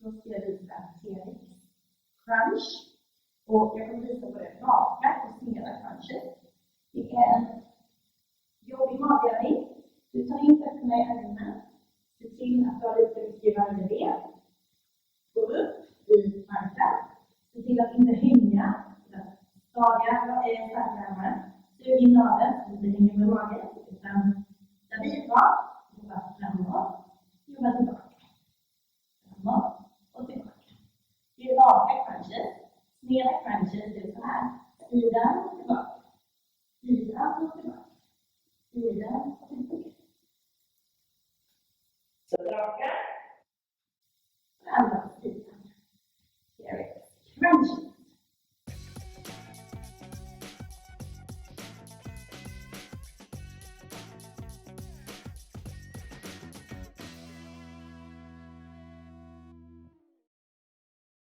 Då ska jag visa TRX-crunch. Och jag kommer visa på det raka och sneda crunchet. Det är en jobbig magövning. Du tar in fötterna i ögonen. Se till att du har lite lyft i varje ben. Gå upp i marken. Se till att inte hänga. Stadiga starkärmar. Sug in naveln så det hänger med magen. Utan stabilt bak. Jobba framåt. Jobba tillbaka. Framåt och tillbaka. Det är raka crunches. Sneda crunches, det är